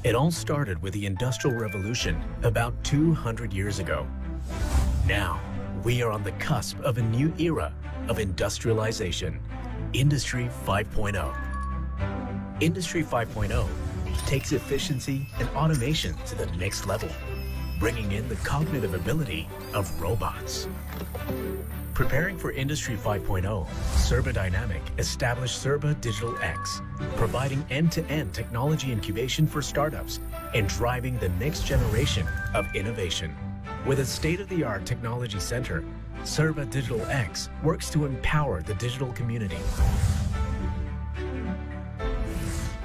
It all started with the Industrial Revolution about 200 years ago. Now, we are on the cusp of a new era of industrialization, Industry 5.0. Industry 5.0 takes efficiency and automation to the next level, bringing in the cognitive ability of robots. Preparing for Industry 5.0, Serba Dynamic established Serba Digital X, providing end-to-end technology incubation for startups and driving the next generation of innovation. With a state-of-the-art technology center, Serba Digital X works to empower the digital community.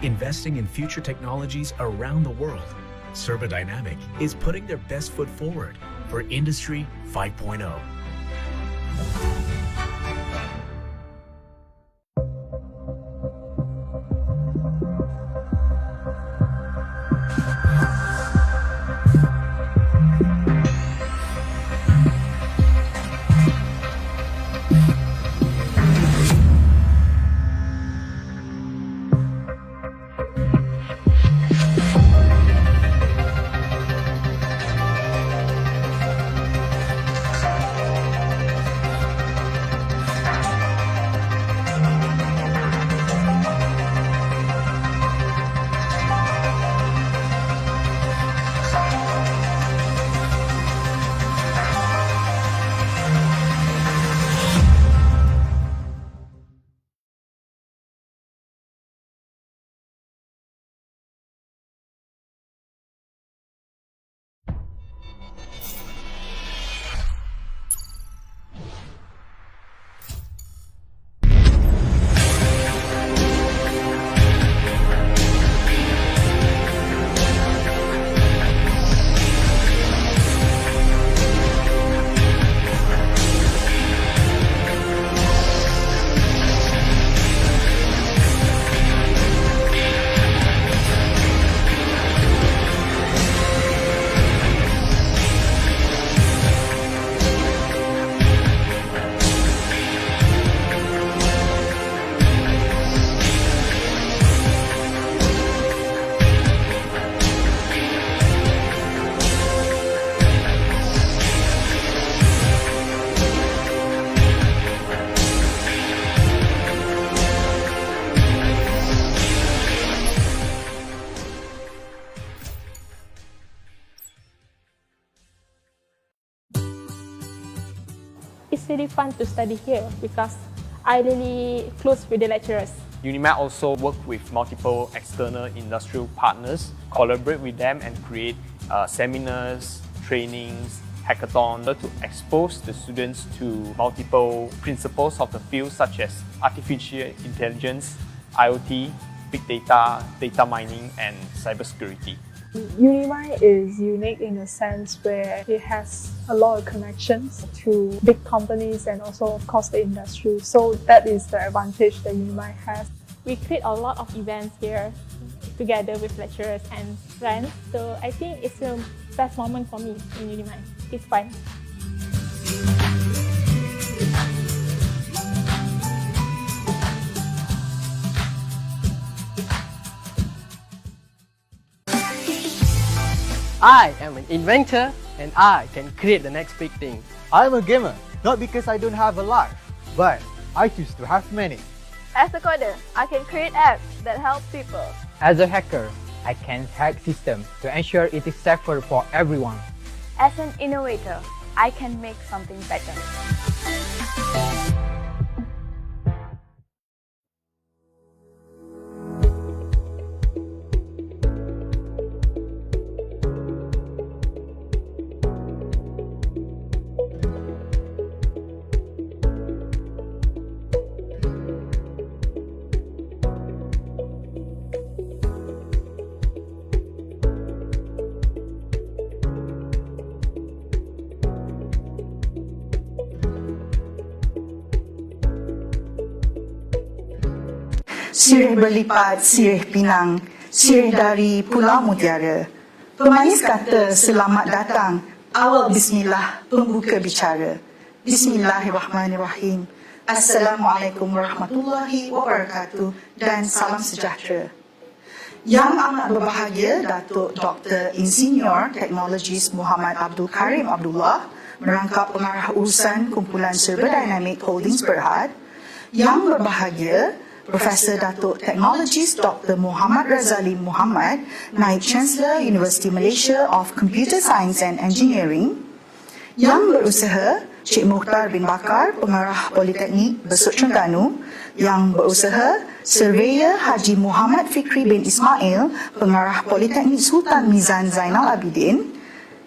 Investing in future technologies around the world, Serba Dynamic is putting their best foot forward for Industry 5.0. It's really fun to study here because I really close with the lecturers. Unimath also work with multiple external industrial partners, collaborate with them and create seminars, trainings, hackathons to expose the students to multiple principles of the field such as artificial intelligence, IoT, big data, data mining and cybersecurity. Unimath is unique in a sense where it has a lot of connections to big companies and also of course the industry. So that is the advantage that Unimath has. We create a lot of events here together with lecturers and friends. So I think it's the best moment for me in Unimath. It's fun. I am an inventor and I can create the next big thing. I'm a gamer, not because I don't have a life, but I choose to have many. As a coder, I can create apps that help people. As a hacker, I can hack systems to ensure it is safer for everyone. As an innovator, I can make something better. Sirih berlipat, sirih pinang, sirih dari Pulau Mutiara. Pemanis kata selamat datang, awal bismillah pembuka bicara. Bismillahirrahmanirrahim. Assalamualaikum warahmatullahi wabarakatuh dan salam sejahtera. Yang amat berbahagia Datuk Dr. Insinyur Teknologis Muhammad Abdul Karim Abdullah, merangkap pengarah urusan kumpulan Serba Dynamic Holdings Berhad. Yang berbahagia Profesor Datuk Teknologis Dr. Muhammad Razali Muhammad, Naib Chancellor University Malaysia of Computer Science and Engineering. Yang berusaha Cik Mukhtar bin Bakar, pengarah Politeknik Besut Terengganu. Yang berusaha Surveyor Haji Muhammad Fikri bin Ismail, pengarah Politeknik Sultan Mizan Zainal Abidin.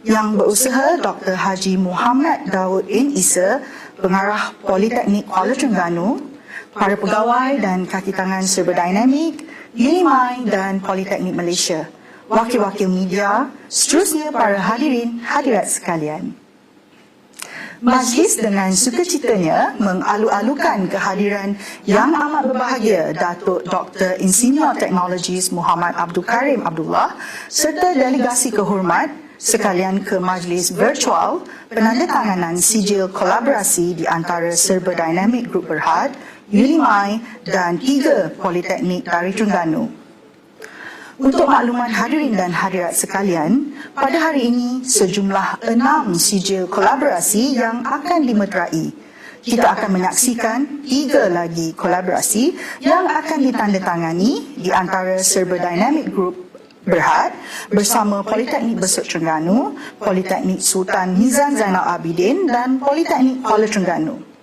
Yang berusaha Dr. Haji Muhammad Daud bin Isa, pengarah Politeknik Kuala Terengganu. Para pegawai dan kaki tangan Serba Dynamic, Unimai dan Politeknik Malaysia, wakil-wakil media, seterusnya para hadirin hadirat sekalian. Majlis dengan sukacitanya mengalu-alukan kehadiran yang amat berbahagia Datuk Dr. Insinyur Teknologis Muhammad Abdul Karim Abdullah serta delegasi kehormat sekalian ke majlis virtual penandatanganan sijil kolaborasi di antara Serba Dynamic Group Berhad, Unimai dan 3 Politeknik dari Terengganu. Untuk makluman hadirin dan hadirat sekalian, pada hari ini sejumlah 6 sijil kolaborasi yang akan dimeterai. Kita akan menyaksikan 3 lagi kolaborasi yang akan ditandatangani di antara Serba Dynamic Group Berhad bersama Politeknik Besut Terengganu, Politeknik Sultan Mizan Zainal Abidin dan Politeknik Kuala Terengganu.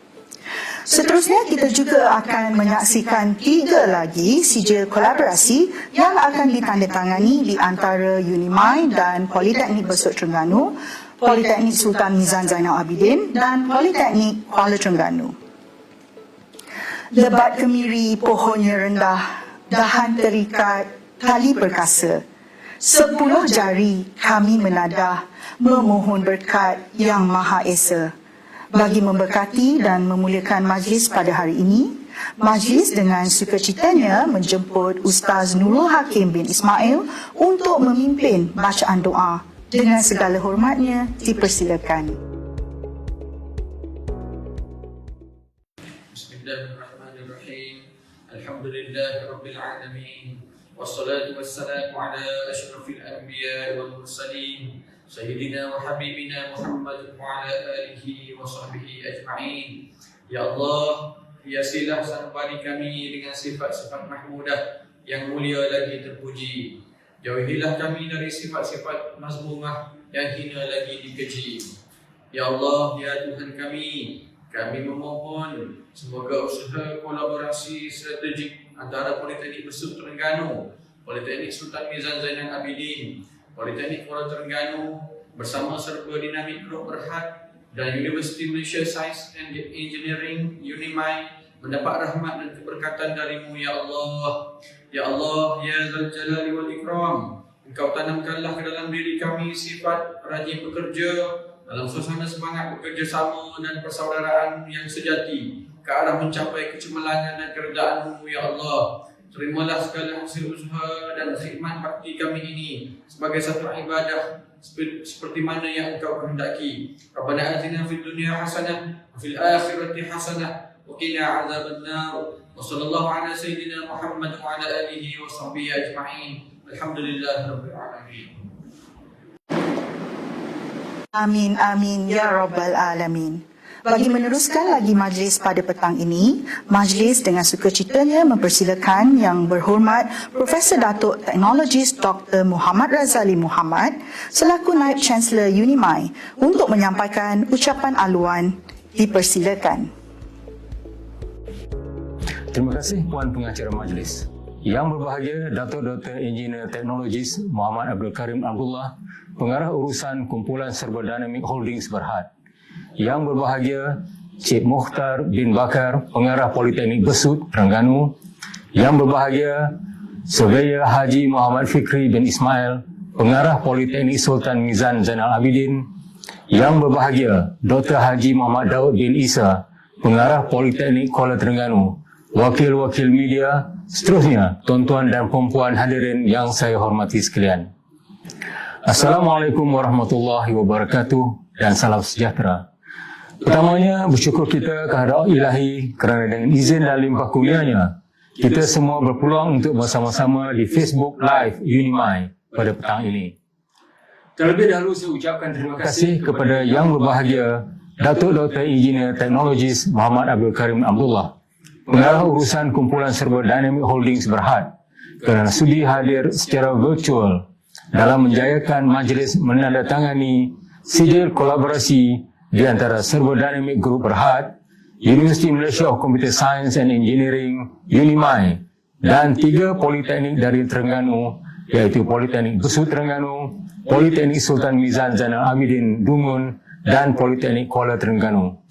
Seterusnya, kita juga akan menyaksikan 3 lagi sijil kolaborasi yang akan ditandatangani di antara Unimai dan Politeknik Besut Terengganu, Politeknik Sultan Mizan Zainal Abidin dan Politeknik Kuala Terengganu. Lebat kemiri pohonnya rendah, dahan terikat, tali perkasa. 10 jari kami menadah, memohon berkat Yang Maha Esa. Bagi memberkati dan memuliakan majlis pada hari ini, majlis dengan sukacitanya menjemput Ustaz Nurul Hakim bin Ismail untuk memimpin bacaan doa. Dengan segala hormatnya, dipersilakan. Bismillahirrahmanirrahim. Alhamdulillahirabbil alamin. Wassalatu wassalamu ala asyrafil anbiya wal mursalin. Sayyidina wa Habibina Muhammad wa ala alihi wa sahbihi ajma'in. Ya Allah, hiasilah sanubari kami dengan sifat-sifat mahmudah yang mulia lagi terpuji. Jauhilah kami dari sifat-sifat mazmumah yang hina lagi dikeji. Ya Allah, ya Tuhan kami memohon semoga usaha kolaborasi strategik antara Politeknik Besut Terengganu, Politeknik Sultan Mizan Zainal Abidin, Politeknik Kuala Terengganu bersama Serba Dynamic Group Berhad dan University Malaysia Science and Engineering Unimai mendapat rahmat dan keberkatan darimu, ya Allah. Ya Allah, ya Zal Jalali wal Ikram, Engkau tanamkanlah ke dalam diri kami sifat rajin bekerja dalam suasana semangat bekerjasama dan persaudaraan yang sejati ke arah mencapai kecemerlangan dan keredaanmu, ya Allah. Terimalah segala hasil usaha dan khidmat bakti kami ini sebagai satu ibadah seperti mana yang Engkau kehendaki. Rabbana atina fid dunya hasanah wa fil akhirati hasanah wa qina azabannar. Wa sallallahu ala sayyidina Muhammad wa ala alihi wa sahbihi ajma'in. Alhamdulillahirabbil alamin. Amin, amin, ya Rabbal Alamin. Bagi meneruskan lagi majlis pada petang ini, majlis dengan sukacitanya mempersilakan Yang Berhormat Profesor Datuk Teknologis Dr. Muhammad Razali Muhammad selaku Naib Chancellor Unimai untuk menyampaikan ucapan aluan. Dipersilakan. Terima kasih Puan Pengacara Majlis. Yang berbahagia Datuk Dr. Engineer Teknologis Muhammad Abdul Karim Abdullah, pengarah urusan kumpulan Serba Dynamic Holdings Berhad. Yang berbahagia Cik Mukhtar bin Bakar, pengarah Politeknik Besut Terengganu. Yang berbahagia Surveyor Haji Muhammad Fikri bin Ismail, pengarah Politeknik Sultan Mizan Zainal Abidin. Yang berbahagia Dr. Haji Muhammad Daud bin Isa, pengarah Politeknik Kuala Terengganu. Wakil-wakil media, seterusnya tuan-tuan dan puan-puan hadirin yang saya hormati sekalian. Assalamualaikum warahmatullahi wabarakatuh dan salam sejahtera. Pertamanya bersyukur kita kehadrat Ilahi kerana dengan izin dan limpah kurnianya kita semua berpeluang untuk bersama-sama di Facebook Live Unimai pada petang ini. Terlebih dahulu saya ucapkan terima kasih kepada Yang Berbahagia Datuk Dr. Engineer Teknologis Muhammad Abdul Karim Abdullah, Pengarah Urusan Kumpulan Serba Dynamic Holdings Berhad, kerana sudi hadir secara virtual dalam menjayakan majlis menandatangani sijil kolaborasi di antara Serba Dynamic Group Berhad, Universiti Malaysia of Computer Science and Engineering, Unimai, dan 3 politeknik dari Terengganu, iaitu Politeknik Besut Terengganu, Politeknik Sultan Mizan Zainal Abidin Dungun, dan Politeknik Kuala Terengganu.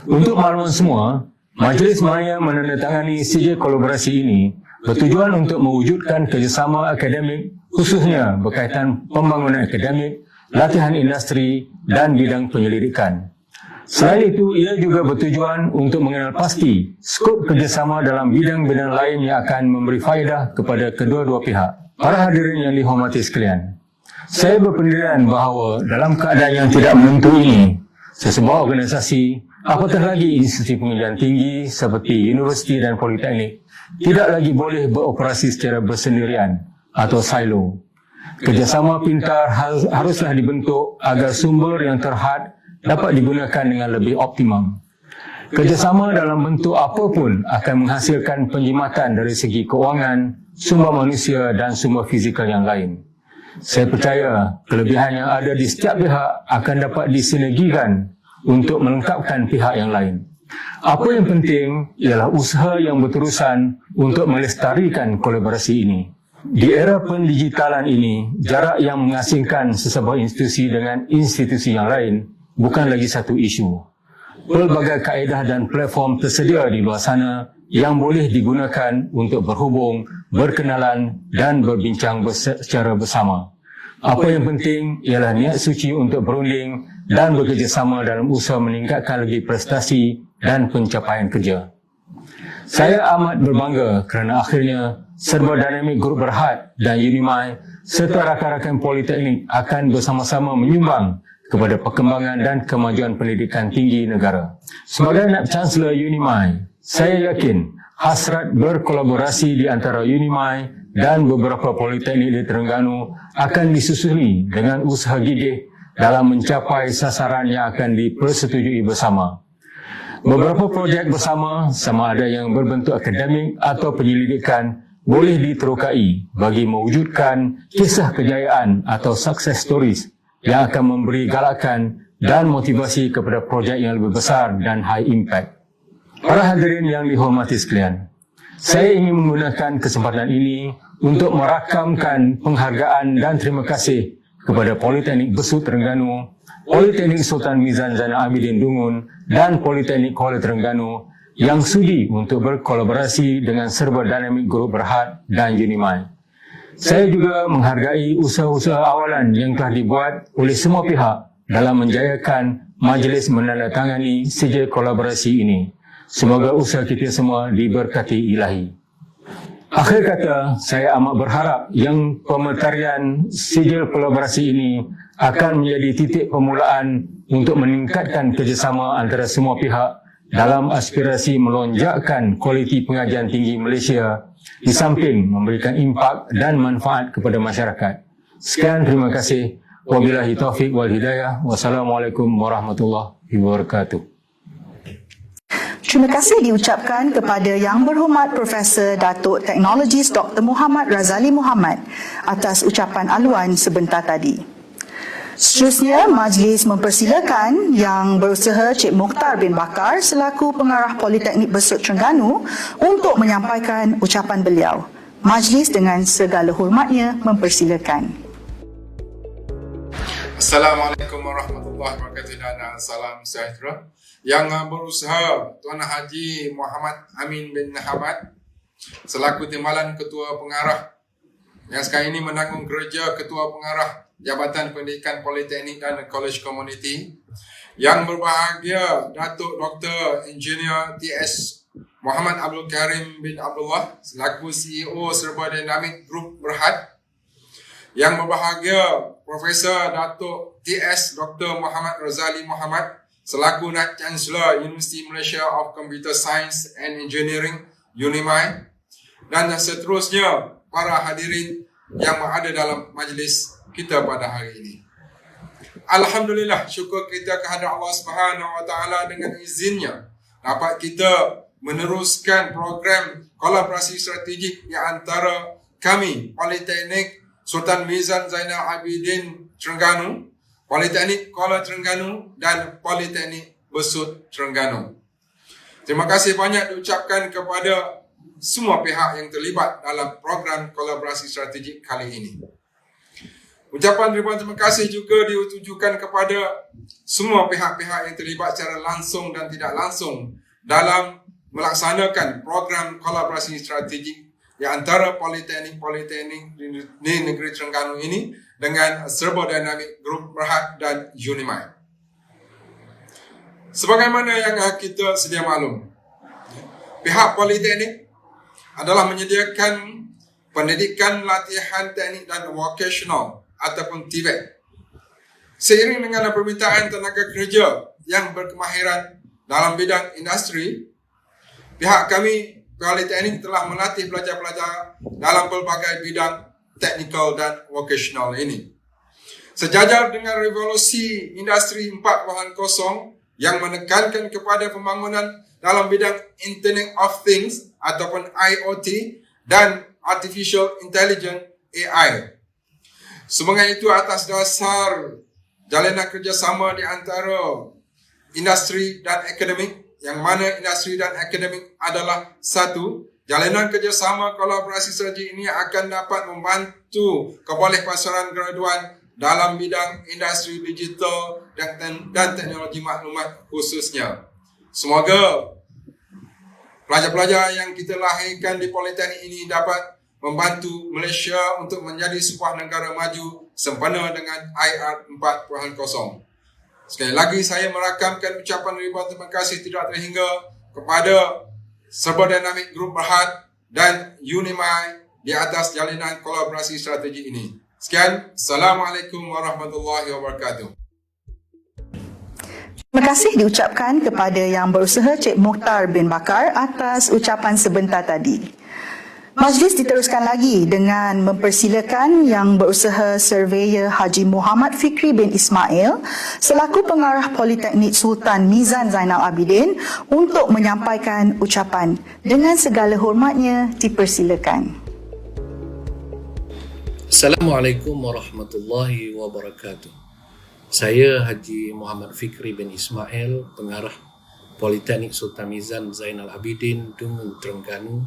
Untuk makluman semua, majlis maya menandatangani sijil kolaborasi ini bertujuan untuk mewujudkan kerjasama akademik khususnya berkaitan pembangunan akademik, latihan industri dan bidang penyelidikan. Selain itu, ia juga bertujuan untuk mengenal pasti skop kerjasama dalam bidang-bidang lain yang akan memberi faedah kepada kedua-dua pihak. Para hadirin yang dihormati sekalian, saya berpendirian bahawa dalam keadaan yang tidak menentu ini, sesebuah organisasi, apatah lagi institusi pendidikan tinggi seperti universiti dan politeknik, tidak lagi boleh beroperasi secara bersendirian atau silo. Kerjasama pintar haruslah dibentuk agar sumber yang terhad dapat digunakan dengan lebih optimum. Kerjasama dalam bentuk apapun akan menghasilkan penjimatan dari segi keuangan, sumber manusia dan sumber fizikal yang lain. Saya percaya kelebihan yang ada di setiap pihak akan dapat disinergikan untuk melengkapkan pihak yang lain. Apa yang penting ialah usaha yang berterusan untuk melestarikan kolaborasi ini. Di era pendigitalan ini, jarak yang mengasingkan sesebuah institusi dengan institusi yang lain bukan lagi satu isu. Pelbagai kaedah dan platform tersedia di luar sana yang boleh digunakan untuk berhubung, berkenalan dan berbincang secara bersama. Apa yang penting ialah niat suci untuk berunding dan bekerjasama dalam usaha meningkatkan lagi prestasi dan pencapaian kerja. Saya amat berbangga kerana akhirnya Serba Dynamic Group Berhad dan Unimai serta rakan-rakan politeknik akan bersama-sama menyumbang kepada perkembangan dan kemajuan pendidikan tinggi negara. Sebagai Naib Chancellor Unimai, saya yakin hasrat berkolaborasi di antara Unimai dan beberapa politeknik di Terengganu akan disusuli dengan usaha gigih dalam mencapai sasaran yang akan dipersetujui bersama. Beberapa projek bersama, sama ada yang berbentuk akademik atau penyelidikan, boleh diterokai bagi mewujudkan kisah kejayaan atau success stories yang akan memberi galakan dan motivasi kepada projek yang lebih besar dan high impact. Para hadirin yang dihormati sekalian, saya ingin menggunakan kesempatan ini untuk merakamkan penghargaan dan terima kasih kepada Politeknik Besut Terengganu, Politeknik Sultan Mizan Zainal Abidin Dungun dan Politeknik Kuala Terengganu yang sudi untuk berkolaborasi dengan Serba Dynamic Group Berhad dan Unimai. Saya juga menghargai usaha-usaha awalan yang telah dibuat oleh semua pihak dalam menjayakan majlis menandatangani sijil kolaborasi ini. Semoga usaha kita semua diberkati ilahi. Akhir kata, saya amat berharap yang pemetarian sijil kolaborasi ini akan menjadi titik permulaan untuk meningkatkan kerjasama antara semua pihak dalam aspirasi melonjakkan kualiti pengajian tinggi Malaysia di samping memberikan impak dan manfaat kepada masyarakat. Sekian, terima kasih. Wabillahi taufiq wal hidayah. Wassalamualaikum warahmatullahi wabarakatuh. Terima kasih diucapkan kepada Yang Berhormat Profesor Datuk Teknologis Dr. Muhammad Razali Muhammad atas ucapan aluan sebentar tadi. Seterusnya, majlis mempersilakan Yang Berusaha Cik Mukhtar bin Bakar selaku Pengarah Politeknik Besut Terengganu untuk menyampaikan ucapan beliau. Majlis dengan segala hormatnya mempersilakan. Assalamualaikum warahmatullahi wabarakatuh dan salam sejahtera. Yang Berusaha Tuan Haji Muhammad Amin bin Hamad selaku Timbalan Ketua Pengarah yang sekarang ini menanggung kerja Ketua Pengarah Jabatan Pendidikan Politeknik dan College Community. Yang berbahagia Datuk Dr. Engineer TS Muhammad Abdul Karim bin Abdullah selaku CEO Serba Dynamic Group Berhad. Yang berbahagia Profesor Datuk TS Dr. Muhammad Razali Muhammad selaku Naib Chancellor Universiti Malaysia of Computer Science and Engineering Unimai. dan seterusnya para hadirin yang berada dalam majlis kita pada hari ini. Alhamdulillah, syukur kita kehadrat Allah Subhanahu Wa Taala dengan izinnya dapat kita meneruskan program kolaborasi strategik di antara kami, Politeknik Sultan Mizan Zainal Abidin Terengganu, Politeknik Kuala Terengganu dan Politeknik Besut Terengganu. Terima kasih banyak diucapkan kepada semua pihak yang terlibat dalam program kolaborasi strategik kali ini. Ucapan ribuan terima kasih juga ditujukan kepada semua pihak-pihak yang terlibat secara langsung dan tidak langsung dalam melaksanakan program kolaborasi strategik di antara politeknik-politeknik di negeri Terengganu ini dengan Serba Dynamic Group Berhad dan Unimay. Sebagaimana yang kita sedia maklum, pihak politeknik adalah menyediakan pendidikan latihan teknik dan vocational ataupun TVET. Seiring dengan permintaan tenaga kerja yang berkemahiran dalam bidang industri, pihak kami Politeknik telah melatih pelajar-pelajar dalam pelbagai bidang teknikal dan vocational ini. Sejajar dengan revolusi industri 4.0 yang menekankan kepada pembangunan dalam bidang Internet of Things ataupun IoT dan Artificial Intelligence AI. Semoga itu atas dasar jalinan kerjasama di antara industri dan akademik, yang mana industri dan akademik adalah satu. Jalinan kerjasama kolaborasi strategik ini akan dapat membantu kebolehpasaran graduan dalam bidang industri digital dan teknologi maklumat khususnya. Semoga pelajar-pelajar yang kita lahirkan di Politeknik ini dapat membantu Malaysia untuk menjadi sebuah negara maju sempena dengan IR 4.0. Sekali lagi saya merakamkan ucapan ribuan terima kasih tidak terhingga kepada Serba Dynamic Group Berhad dan Unimay di atas jalinan kolaborasi strategik ini. Sekian, Assalamualaikum warahmatullahi wabarakatuh. Terima kasih diucapkan kepada Yang Berusaha Cik Mukhtar bin Bakar atas ucapan sebentar tadi. Majlis diteruskan lagi dengan mempersilakan Yang Berusaha Surveyor Haji Muhammad Fikri bin Ismail selaku pengarah Politeknik Sultan Mizan Zainal Abidin untuk menyampaikan ucapan. Dengan segala hormatnya, dipersilakan. Assalamualaikum warahmatullahi wabarakatuh. Saya Haji Muhammad Fikri bin Ismail, pengarah Politeknik Sultan Mizan Zainal Abidin, Dungun, Terengganu,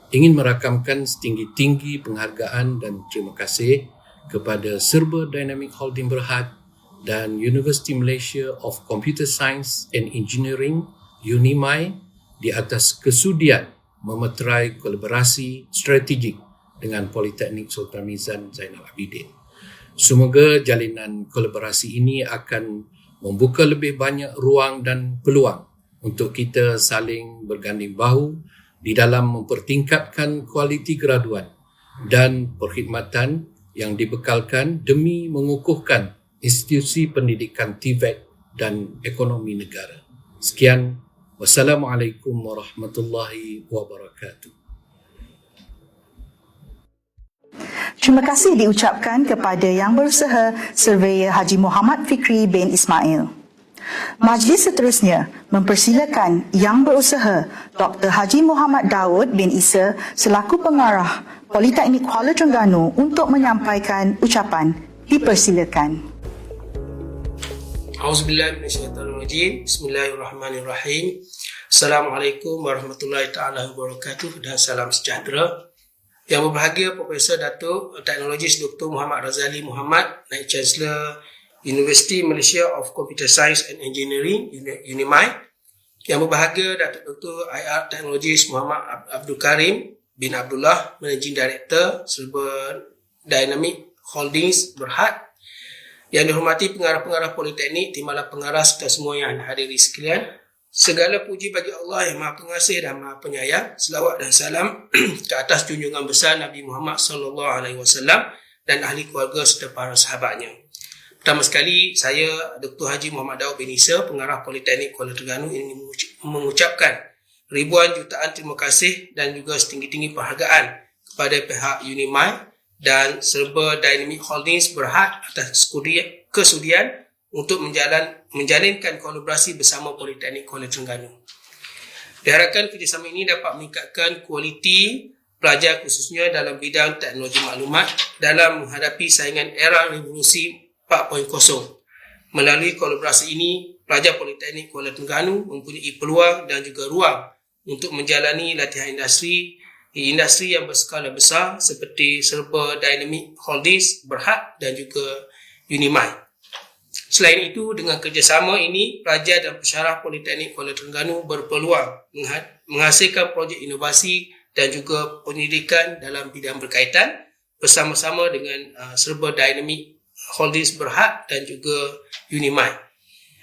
ingin merakamkan setinggi-tinggi penghargaan dan terima kasih kepada Serba Dynamic Holding Berhad dan University Malaysia of Computer Science and Engineering, Unimay, di atas kesudian memeterai kolaborasi strategik dengan Politeknik Sultan Mizan Zainal Abidin. Semoga jalinan kolaborasi ini akan membuka lebih banyak ruang dan peluang untuk kita saling berganding bahu di dalam mempertingkatkan kualiti graduan dan perkhidmatan yang dibekalkan demi mengukuhkan institusi pendidikan TVET dan ekonomi negara. Sekian, wassalamualaikum warahmatullahi wabarakatuh. Terima kasih diucapkan kepada Yang Berusaha Surveyor Haji Muhammad Fikri bin Ismail. Majlis seterusnya mempersilakan Yang Berusaha Dr. Haji Muhammad Daud bin Isa selaku pengarah Politeknik Kuala Terengganu untuk menyampaikan ucapan. Dipersilakan. Auzubillahi minasyaitonirrajim. Bismillahirrahmanirrahim. Assalamualaikum warahmatullahi taala wabarakatuh dan salam sejahtera. Yang berbahagia Profesor Datuk Teknologis Dr. Muhammad Razali Muhammad, Naib Chancellor University Malaysia of Computer Science and Engineering, Unimay. Yang berbahagia Datuk Dr. IR Teknologis Muhammad Abdul Karim bin Abdullah, Managing Director Serba Dynamic Holdings Berhad. Yang dihormati pengarah-pengarah Politeknik, timbalan pengarah serta semua yang hadiri sekalian. Segala puji bagi Allah yang Maha Pengasih dan Maha Penyayang. Selawat dan salam ke atas junjungan besar Nabi Muhammad SAW dan ahli keluarga serta para sahabatnya. Pertama sekali, saya Dr. Haji Muhammad Daud bin Isa, pengarah Politeknik Kuala Terengganu, ingin mengucapkan ribuan jutaan terima kasih dan juga setinggi-tinggi penghargaan kepada pihak Unimai dan Serba Dynamic Holdings Berhad atas kesudian untuk menjalinkan kolaborasi bersama Politeknik Kuala Terengganu. Diharapkan kerjasama ini dapat meningkatkan kualiti pelajar khususnya dalam bidang teknologi maklumat dalam menghadapi saingan era revolusi 4.0. Melalui kolaborasi ini, pelajar Politeknik Kuala Terengganu mempunyai peluang dan juga ruang untuk menjalani latihan industri di industri yang berskala besar seperti Serba Dynamic Holdings Berhad dan juga Unimai. Selain itu, dengan kerjasama ini, pelajar dan pensyarah Politeknik Kuala Terengganu berpeluang menghasilkan projek inovasi dan juga pendidikan dalam bidang berkaitan bersama-sama dengan Serba Dynamic Holdings Berhad dan juga Unimai.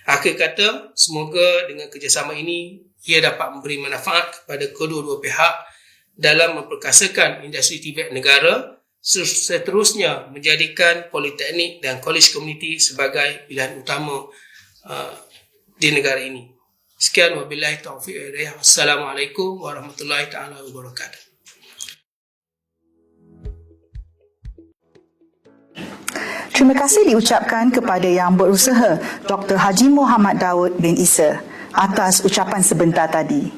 Akhir kata, semoga dengan kerjasama ini ia dapat memberi manfaat kepada kedua-dua pihak dalam memperkasakan industri tibet negara, seterusnya menjadikan politeknik dan college community sebagai pilihan utama di negara ini. Sekian, wabillahi taufiq wal hidayah. Wassalamualaikum warahmatullahi taala wabarakatuh. Terima kasih diucapkan kepada Yang Berusaha Dr. Haji Muhammad Daud bin Isa atas ucapan sebentar tadi.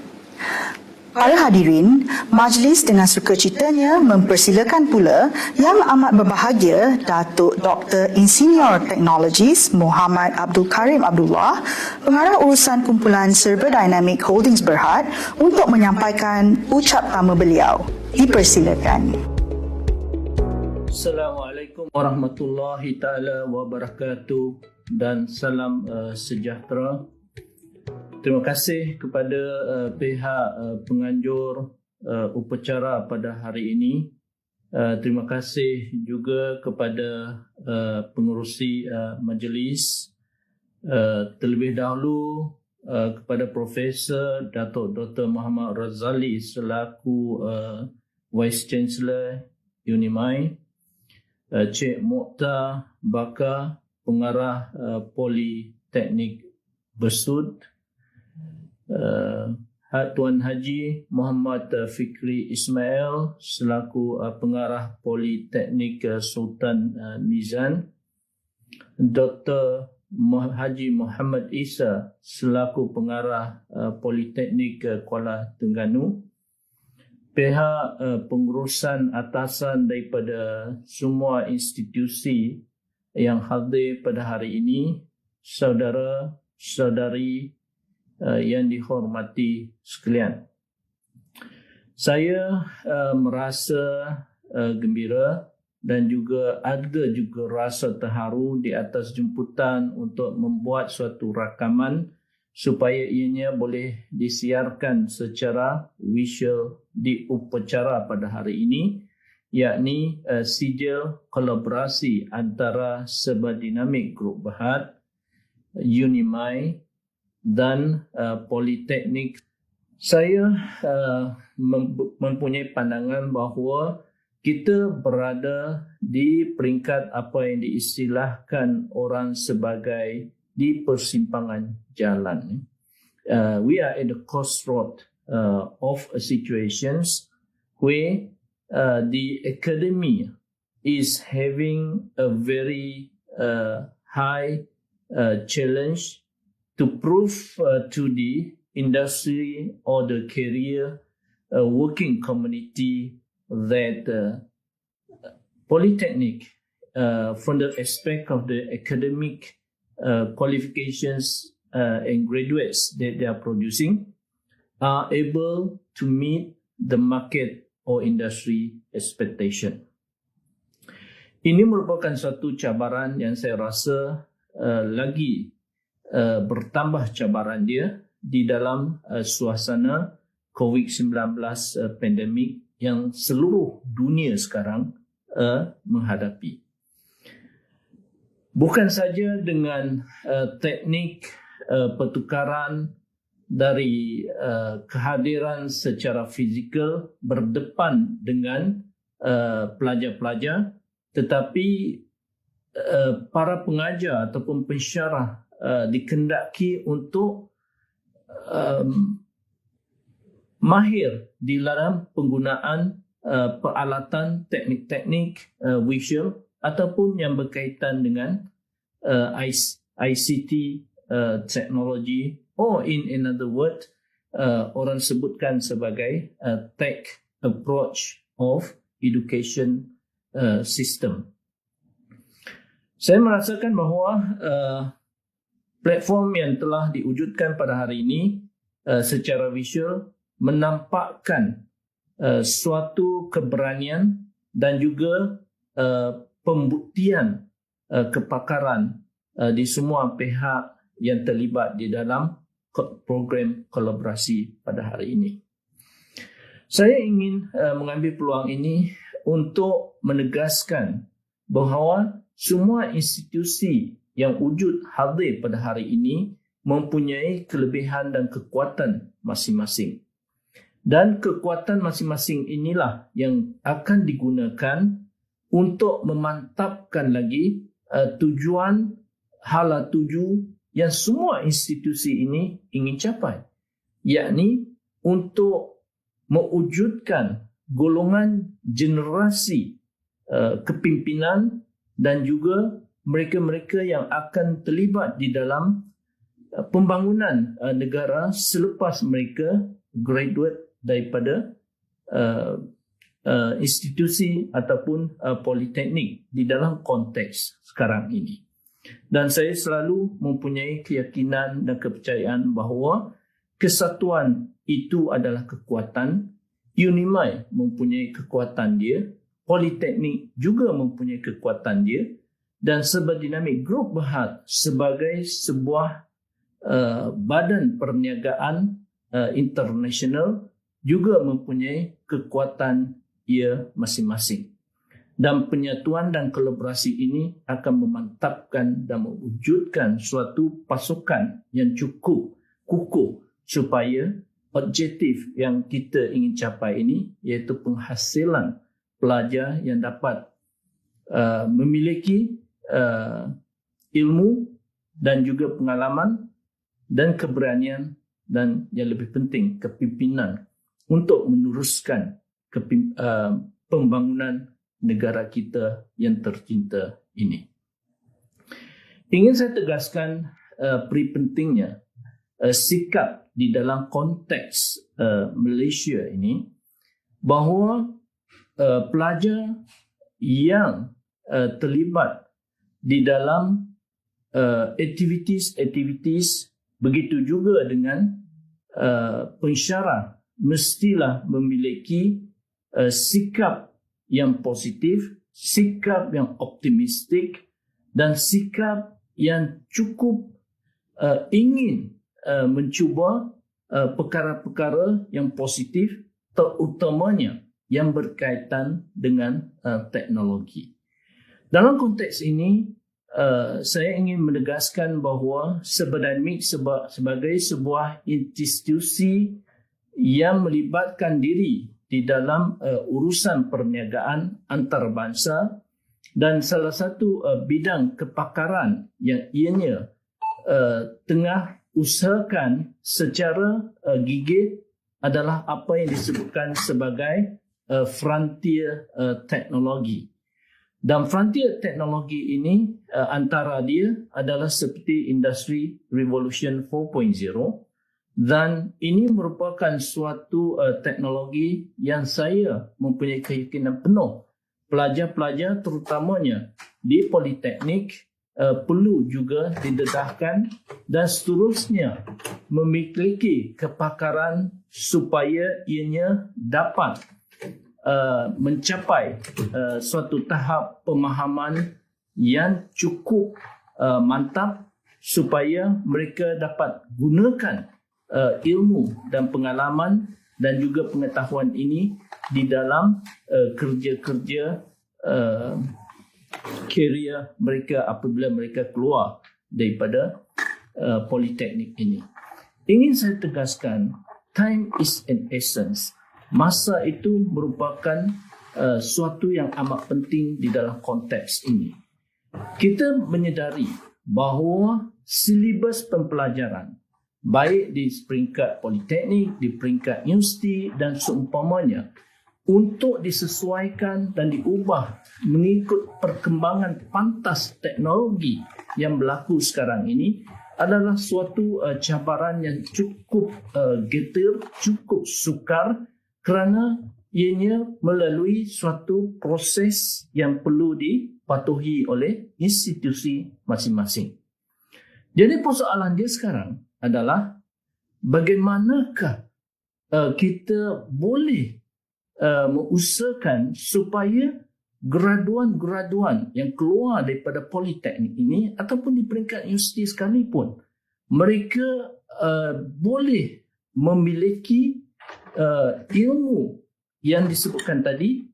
Para hadirin, majlis dengan sukacitanya mempersilakan pula Yang Amat Berbahagia Datuk Dr. Insinyur Teknologis Muhammad Abdul Karim Abdullah, Pengarah Urusan Kumpulan Serba Dynamic Holdings Berhad, untuk menyampaikan ucap tama beliau. Dipersilakan. Assalamualaikum warahmatullahi taala wabarakatuh dan salam sejahtera. Terima kasih kepada pihak penganjur upacara pada hari ini. Terima kasih juga kepada pengerusi majlis. Terlebih dahulu kepada Profesor Datuk Dr. Muhammad Razali selaku Vice Chancellor Unimai, Cik Mokhtar Bakar, Pengarah Politeknik Bersud, Tuan Haji Muhammad Fikri Ismail selaku Pengarah Politeknik Sultan Mizan, Dr. Haji Muhammad Isa selaku Pengarah Politeknik Kuala Terengganu, pihak pengurusan atasan daripada semua institusi yang hadir pada hari ini, saudara-saudari yang dihormati sekalian. Saya merasa gembira dan juga ada juga rasa terharu di atas jemputan untuk membuat suatu rakaman supaya ianya boleh disiarkan secara visual di upacara pada hari ini, yakni sijil kolaborasi antara Serba Dynamic Group Berhad, Unimai dan Politeknik. Saya mempunyai pandangan bahawa kita berada di peringkat apa yang diistilahkan orang sebagai di persimpangan jalan. We are at the crossroad of situations where the academy is having a very high challenge to prove to the industry or the career working community that Polytechnic, from the aspect of the academic qualifications and graduates that they are producing, are able to meet the market or industry expectation. Ini merupakan satu cabaran yang saya rasa lagi bertambah cabaran dia di dalam suasana COVID-19 pandemik yang seluruh dunia sekarang menghadapi. Bukan saja dengan teknik pertukaran dari kehadiran secara fizikal berdepan dengan pelajar-pelajar, tetapi para pengajar ataupun pensyarah dikendaki untuk mahir di dalam penggunaan peralatan teknik-teknik visual ataupun yang berkaitan dengan ICT teknologi, or in another word orang sebutkan sebagai tech approach of education system. Saya merasakan bahawa platform yang telah diwujudkan pada hari ini secara visual menampakkan suatu keberanian dan juga pembuktian kepakaran di semua pihak yang terlibat di dalam program kolaborasi pada hari ini. Saya ingin mengambil peluang ini untuk menegaskan bahawa semua institusi yang wujud hadir pada hari ini mempunyai kelebihan dan kekuatan masing-masing. Dan kekuatan masing-masing inilah yang akan digunakan untuk memantapkan lagi tujuan hala tuju yang semua institusi ini ingin capai, yakni untuk mewujudkan golongan generasi kepimpinan dan juga mereka-mereka yang akan terlibat di dalam pembangunan negara selepas mereka graduate daripada institusi ataupun politeknik di dalam konteks sekarang ini. Dan saya selalu mempunyai keyakinan dan kepercayaan bahawa kesatuan itu adalah kekuatan. Unimai mempunyai kekuatan dia, politeknik juga mempunyai kekuatan dia, dan Cyberdynamic Group Berhad sebagai sebuah badan perniagaan international juga mempunyai kekuatan ia masing-masing. Dan penyatuan dan kolaborasi ini akan memantapkan dan mewujudkan suatu pasukan yang cukup kukuh supaya objektif yang kita ingin capai ini, iaitu penghasilan pelajar yang dapat memiliki ilmu dan juga pengalaman dan keberanian dan yang lebih penting kepimpinan untuk meneruskan pembangunan negara kita yang tercinta ini. Ingin saya tegaskan peri pentingnya sikap di dalam konteks Malaysia ini bahawa pelajar yang terlibat di dalam aktiviti-aktiviti begitu juga dengan pensyarah mestilah memiliki sikap yang positif, sikap yang optimistik dan sikap yang cukup ingin mencuba perkara-perkara yang positif, terutamanya yang berkaitan dengan teknologi. Dalam konteks ini, saya ingin menegaskan bahawa Cyberdynamic sebagai sebuah institusi yang melibatkan diri di dalam urusan perniagaan antarabangsa dan salah satu bidang kepakaran yang ianya tengah usahakan secara gigih adalah apa yang disebutkan sebagai frontier teknologi. Dan frontier teknologi ini antara dia adalah seperti Industry Revolution 4.0 dan ini merupakan suatu teknologi yang saya mempunyai keyakinan penuh pelajar-pelajar terutamanya di politeknik perlu juga didedahkan dan seterusnya memiliki kepakaran supaya ianya dapat mencapai suatu tahap pemahaman yang cukup mantap supaya mereka dapat gunakan ilmu dan pengalaman dan juga pengetahuan ini di dalam kerja-kerja career mereka apabila mereka keluar daripada politeknik ini. Ingin saya tegaskan, time is an essence. Masa itu merupakan suatu yang amat penting di dalam konteks ini. Kita menyedari bahawa silibus pembelajaran baik di peringkat politeknik, di peringkat universiti dan seumpamanya, untuk disesuaikan dan diubah mengikut perkembangan pantas teknologi yang berlaku sekarang ini adalah suatu cabaran yang cukup getir, cukup sukar, kerana ianya melalui suatu proses yang perlu dipatuhi oleh institusi masing-masing. Jadi persoalan dia sekarang adalah bagaimanakah kita boleh mengusahakan supaya graduan-graduan yang keluar daripada politeknik ini ataupun di peringkat universiti sekalipun, mereka boleh memiliki ilmu yang disebutkan tadi,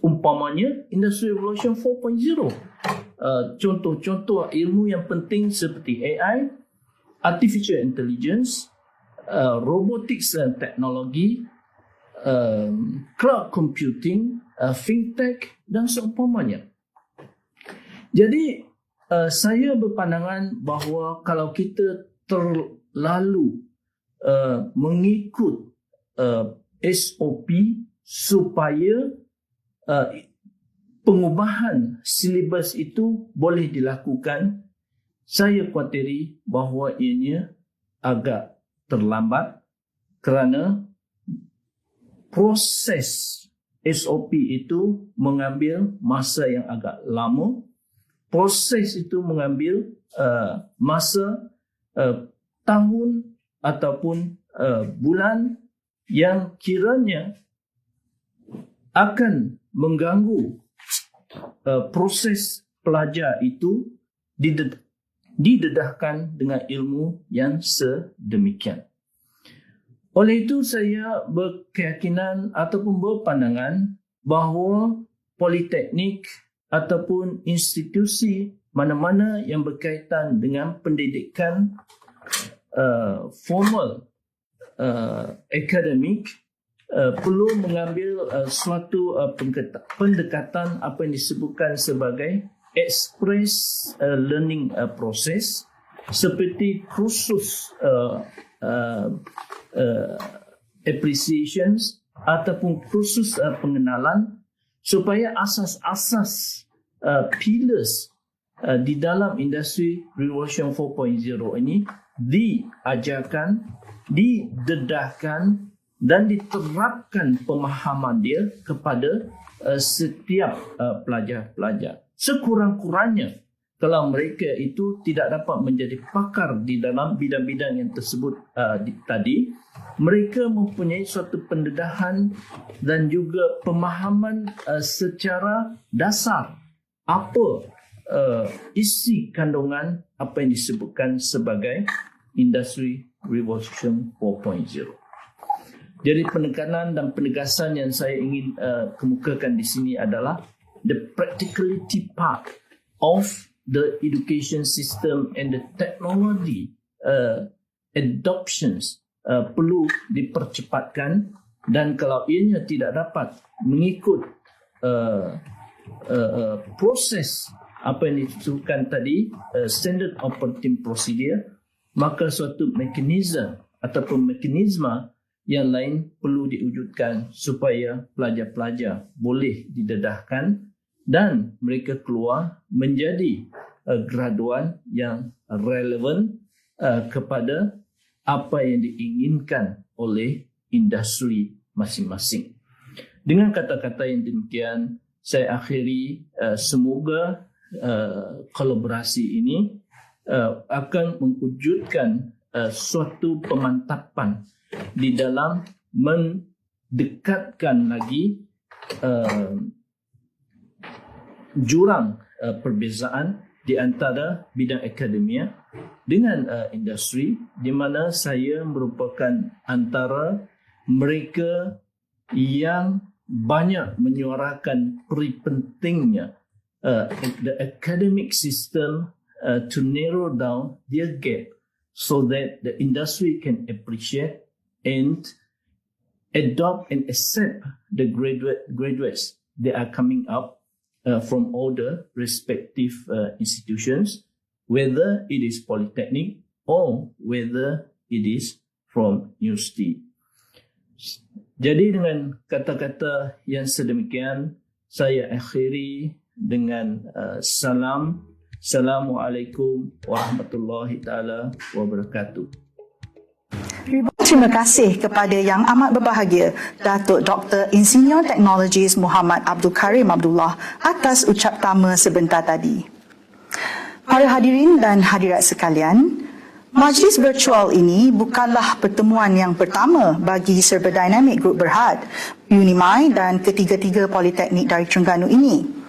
umpamanya Industry Revolution 4.0. Contoh-contoh ilmu yang penting seperti AI, Artificial Intelligence, Robotics dan Teknologi, Cloud Computing, Fintech dan seumpamanya. Jadi saya berpandangan bahawa kalau kita terlalu mengikut SOP supaya pengubahan silibus itu boleh dilakukan, saya khawatiri bahawa ianya agak terlambat kerana proses SOP itu mengambil masa yang agak lama. Proses itu mengambil masa tahun ataupun bulan yang kiranya akan mengganggu proses pelajar itu didedahkan dengan ilmu yang sedemikian. Oleh itu saya berkeyakinan ataupun berpandangan bahawa politeknik ataupun institusi mana-mana yang berkaitan dengan pendidikan formal akademik perlu mengambil suatu pendekatan apa yang disebutkan sebagai express learning process, seperti kursus appreciations ataupun kursus pengenalan, supaya asas-asas pillars di dalam Industry Revolution 4.0 ini diajarkan, didedahkan dan diterapkan pemahaman dia kepada setiap pelajar-pelajar. Sekurang-kurangnya kalau mereka itu tidak dapat menjadi pakar di dalam bidang-bidang yang tersebut tadi, mereka mempunyai suatu pendedahan dan juga pemahaman secara dasar apa isi kandungan apa yang disebutkan sebagai Industry Revolution 4.0. Jadi penekanan dan penegasan yang saya ingin kemukakan di sini adalah the practicality part of the education system and the technology adoptions perlu dipercepatkan, dan kalau ianya tidak dapat mengikut proses apa yang disebutkan tadi, standard operating procedure, maka suatu mekanisme ataupun mekanisme yang lain perlu diwujudkan supaya pelajar-pelajar boleh didedahkan dan mereka keluar menjadi graduan yang relevan kepada apa yang diinginkan oleh industri masing-masing. Dengan kata-kata yang demikian, saya akhiri, semoga kolaborasi ini akan mewujudkan suatu pemantapan di dalam mendekatkan lagi jurang perbezaan di antara bidang akademia dengan industri, di mana saya merupakan antara mereka yang banyak menyuarakan peri pentingnya the academic system to narrow down their gap so that the industry can appreciate and adopt and accept the graduates that are coming up from all the respective institutions, whether it is polytechnic or whether it is from university. Jadi dengan kata-kata yang sedemikian, saya akhiri dengan salam. Assalamualaikum warahmatullahi taala wabarakatuh. Terima kasih kepada Yang Amat Berbahagia Datuk Dr. Insinyur Teknologis Muhammad Abdul Karim Abdullah atas ucap tama sebentar tadi. Para hadirin dan hadirat sekalian, majlis virtual ini bukanlah pertemuan yang pertama bagi Serba Dynamic Group Berhad, Unimai dan ketiga-tiga politeknik dari Terengganu ini.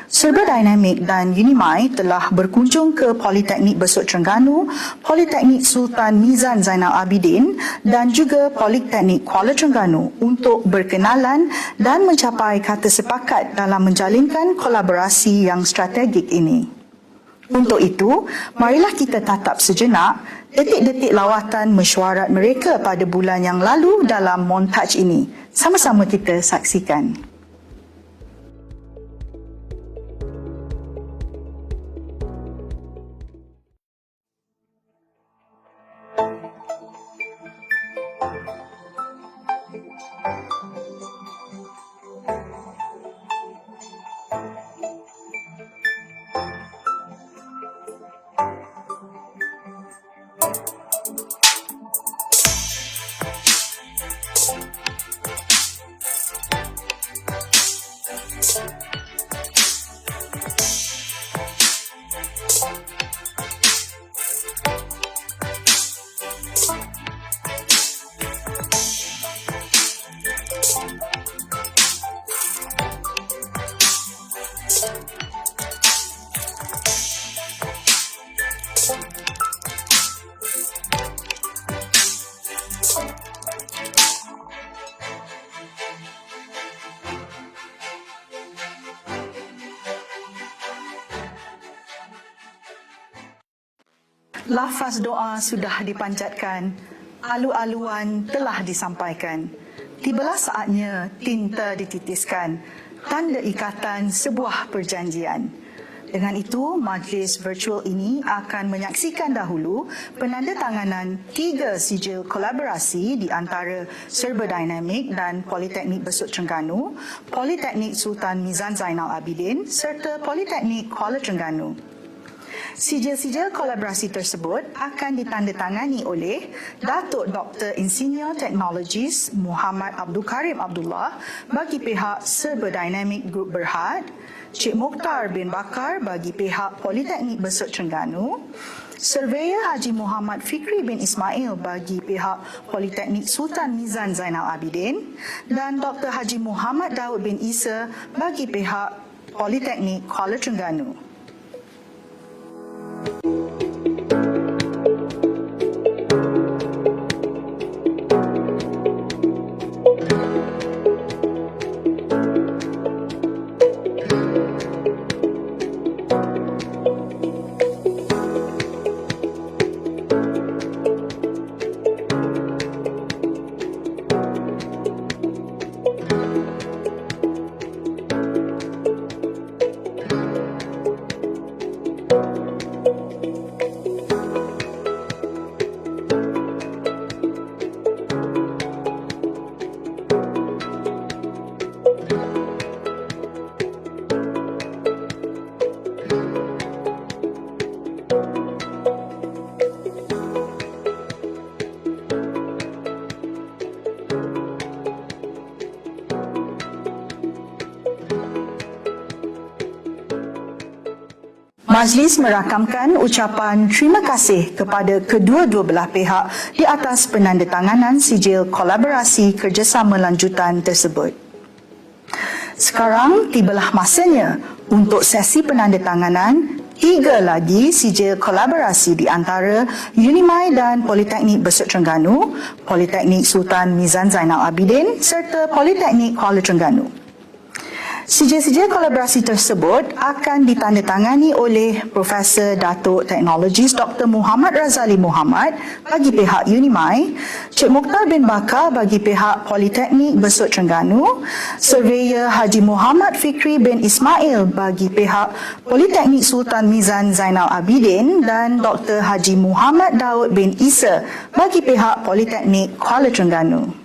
Serba Dynamic dan Unimai telah berkunjung ke Politeknik Besut Terengganu, Politeknik Sultan Mizan Zainal Abidin dan juga Politeknik Kuala Terengganu untuk berkenalan dan mencapai kata sepakat dalam menjalinkan kolaborasi yang strategik ini. Untuk itu, marilah kita tatap sejenak detik-detik lawatan mesyuarat mereka pada bulan yang lalu dalam montaj ini. Sama-sama kita saksikan. Lafaz doa sudah dipanjatkan, alu-aluan telah disampaikan. Tibalah saatnya tinta dititiskan, tanda ikatan sebuah perjanjian. Dengan itu, majlis virtual ini akan menyaksikan dahulu penandatanganan 3 sijil kolaborasi di antara Serba Dynamic dan Politeknik Besut Terengganu, Politeknik Sultan Mizan Zainal Abidin serta Politeknik Kuala Terengganu. Sijil-sijil kolaborasi tersebut akan ditandatangani oleh Datuk Dr. Insinyur Teknologis Muhammad Abdul Karim Abdullah bagi pihak Serba Dynamic Group Berhad, Cik Mokhtar bin Bakar bagi pihak Politeknik Besut Terengganu, Surveyor Haji Muhammad Fikri bin Ismail bagi pihak Politeknik Sultan Mizan Zainal Abidin dan Dr. Haji Muhammad Daud bin Isa bagi pihak Politeknik Kuala Terengganu. Majlis merakamkan ucapan terima kasih kepada kedua-dua belah pihak di atas penandatanganan sijil kolaborasi kerjasama lanjutan tersebut. Sekarang tibalah masanya untuk sesi penandatanganan 3 lagi sijil kolaborasi di antara Unimai dan Politeknik Besut Terengganu, Politeknik Sultan Mizan Zainal Abidin serta Politeknik Kuala Terengganu. Sijil-sijil kolaborasi tersebut akan ditandatangani oleh Profesor Datuk Teknologis Dr. Muhammad Razali Muhammad bagi pihak UNIMAI, Cik Mukhtar bin Bakar bagi pihak Politeknik Besut Terengganu, Surveyor Haji Muhammad Fikri bin Ismail bagi pihak Politeknik Sultan Mizan Zainal Abidin dan Dr. Haji Muhammad Daud bin Isa bagi pihak Politeknik Kuala Terengganu.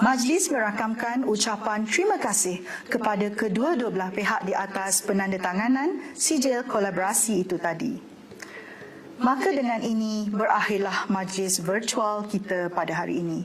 Majlis merakamkan ucapan terima kasih kepada kedua-dua belah pihak di atas penandatanganan sijil kolaborasi itu tadi. Maka dengan ini berakhirlah majlis virtual kita pada hari ini.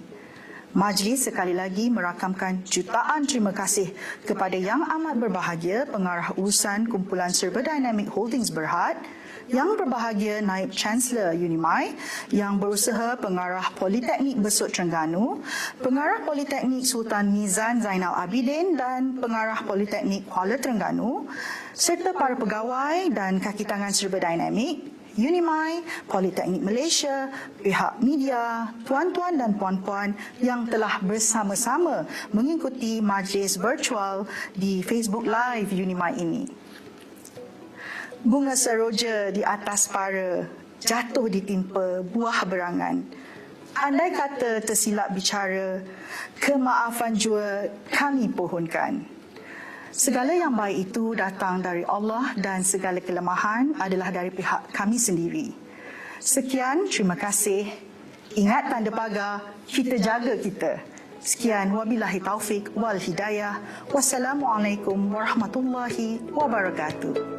Majlis sekali lagi merakamkan jutaan terima kasih kepada Yang Amat Berbahagia Pengarah Urusan Kumpulan Serba Dynamic Holdings Berhad, Yang Berbahagia Naib Chancellor UNIMAI, Yang Berusaha Pengarah Politeknik Besut Terengganu, Pengarah Politeknik Sultan Mizan Zainal Abidin dan Pengarah Politeknik Kuala Terengganu, serta para pegawai dan kaki tangan serba dinamik, UNIMAI, Politeknik Malaysia, pihak media, tuan-tuan dan puan-puan yang telah bersama-sama mengikuti majlis virtual di Facebook Live UNIMAI ini. Bunga seroja di atas para jatuh ditimpa buah berangan. Andai kata tersilap bicara, kemaafan jua kami pohonkan. Segala yang baik itu datang dari Allah dan segala kelemahan adalah dari pihak kami sendiri. Sekian, terima kasih. Ingat tanda pagar, kita jaga kita. Sekian, wabillahi taufik wal hidayah. Wassalamualaikum warahmatullahi wabarakatuh.